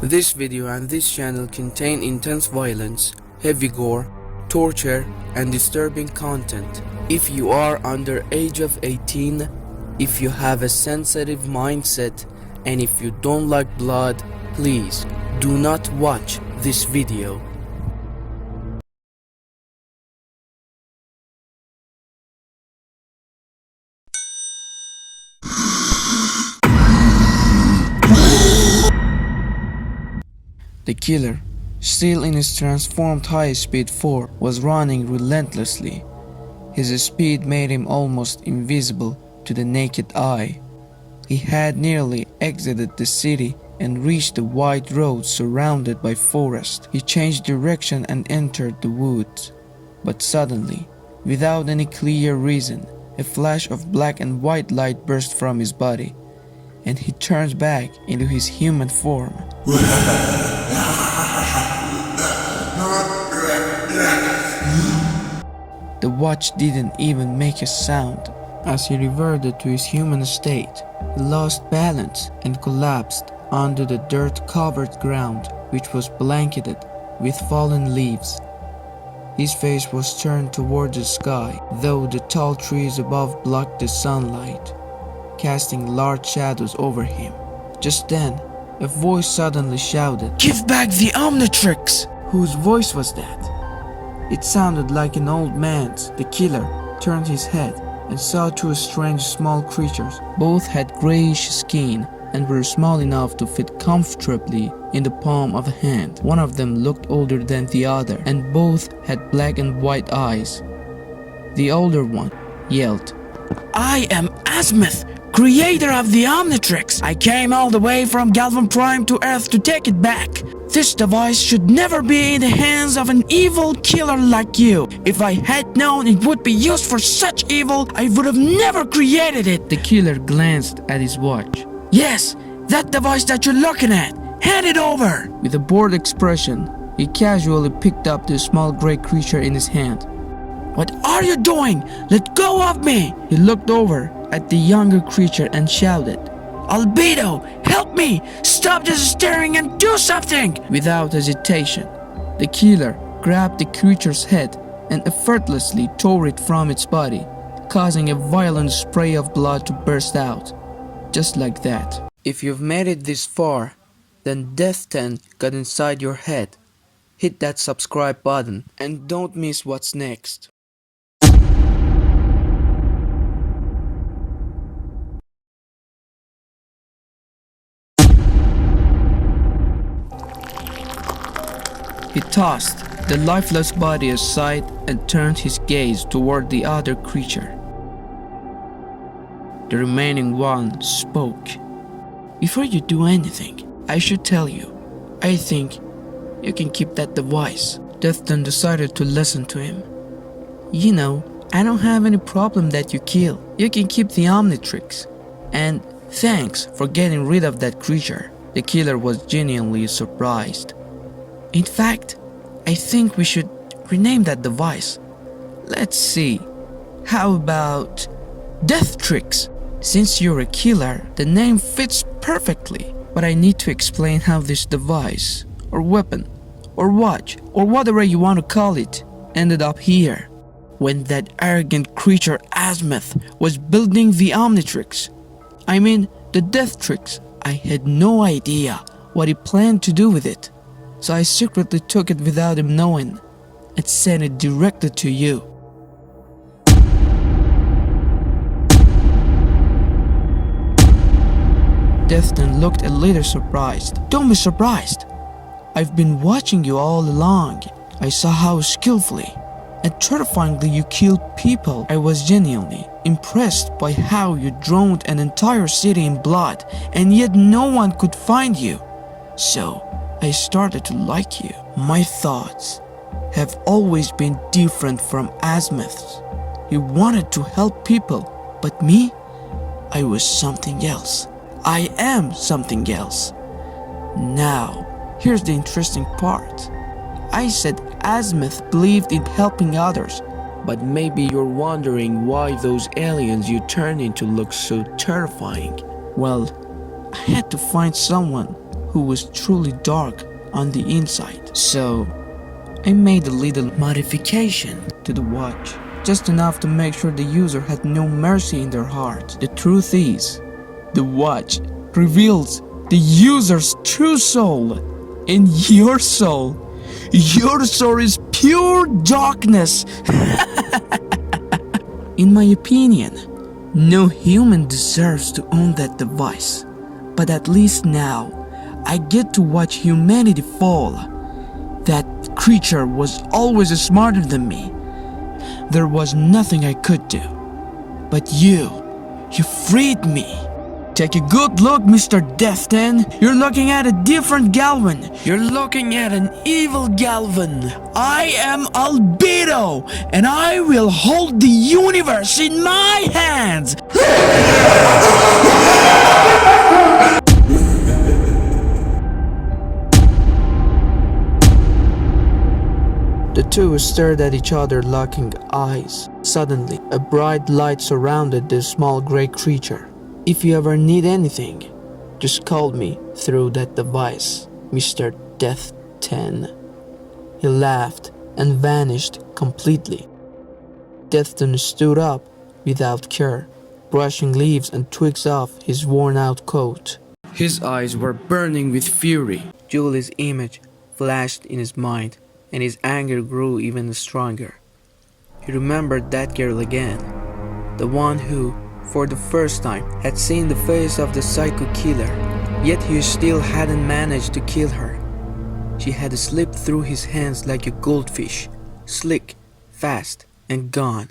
This video and this channel contain intense violence, heavy gore, torture, and disturbing content. If you are under age of 18, if you have a sensitive mindset, and if you don't like blood, please do not watch this video. The killer, still in his transformed high-speed form, was running relentlessly. His speed made him almost invisible to the naked eye. He had nearly exited the city and reached the wide road surrounded by forest. He changed direction and entered the woods. But suddenly, without any clear reason, a flash of black and white light burst from his body, and he turned back into his human form. The watch didn't even make a sound. As he reverted to his human state, he lost balance and collapsed onto the dirt-covered ground, which was blanketed with fallen leaves. His face was turned toward the sky, though the tall trees above blocked the sunlight, casting large shadows over him. Just then, a voice suddenly shouted, "Give back the Omnitrix!" Whose voice was that? It sounded like an old man's. The killer turned his head and saw two strange small creatures. Both had grayish skin and were small enough to fit comfortably in the palm of a hand. One of them looked older than the other, and both had black and white eyes. The older one yelled, "I am Azimuth, creator of the Omnitrix. I came all the way from Galvan Prime to Earth to take it back. This device should never be in the hands of an evil killer like you. If I had known it would be used for such evil, I would have never created it." The killer glanced at his watch. "Yes, that device that you're looking at. Hand it over." With a bored expression, he casually picked up the small gray creature in his hand. "What are you doing? Let go of me!" He looked over at the younger creature and shouted, "Albedo, help me! Stop just staring and do something!" Without hesitation, the killer grabbed the creature's head and effortlessly tore it from its body, causing a violent spray of blood to burst out. Just like that. If you've made it this far, then Death 10 got inside your head. Hit that subscribe button and don't miss what's next. He tossed the lifeless body aside and turned his gaze toward the other creature. The remaining one spoke. "Before you do anything, I should tell you, I think you can keep that device." Deathton decided to listen to him. "You know, I don't have any problem that you kill. You can keep the Omnitrix. And thanks for getting rid of that creature." The killer was genuinely surprised. "In fact, I think we should rename that device. Let's see, how about Deathtrix? Since you're a killer, the name fits perfectly. But I need to explain how this device, or weapon, or watch, or whatever you want to call it, ended up here. When that arrogant creature Azimuth was building the Omnitrix, I mean the Deathtrix, I had no idea what he planned to do with it. So I secretly took it without him knowing and sent it directly to you." Deathton looked a little surprised. "Don't be surprised. I've been watching you all along. I saw how skillfully and terrifyingly you killed people. I was genuinely impressed by how you drowned an entire city in blood, and yet no one could find you. So I started to like you. My thoughts have always been different from Azimuth's. He wanted to help people, but me, I was something else. I am something else. Now, here's the interesting part. I said Azimuth believed in helping others, But maybe you're wondering why those aliens you turned into look so terrifying. Well, I had to find someone who was truly dark on the inside. So, I made a little modification to the watch, just enough to make sure the user had no mercy in their heart. The truth is, the watch reveals the user's true soul. And your soul is pure darkness. In my opinion, no human deserves to own that device. But at least now, I get to watch humanity fall. That creature was always smarter than me. There was nothing I could do. But you freed me. Take a good look, Mr. Death 10. You're looking at a different Galvan. You're looking at an evil Galvan. I am Albedo, and I will hold the universe in my hands. The two stared at each other, locking eyes. Suddenly, a bright light surrounded the small gray creature. If you ever need anything, just call me through that device, Mr. Death 10. He laughed and vanished completely. Deathton stood up without care, brushing leaves and twigs off his worn-out coat. His eyes were burning with fury. Julie's image flashed in his mind, and his anger grew even stronger. He remembered that girl again, the one who, for the first time, had seen the face of the psycho killer, yet he still hadn't managed to kill her. She had slipped through his hands like a goldfish, slick, fast, and gone.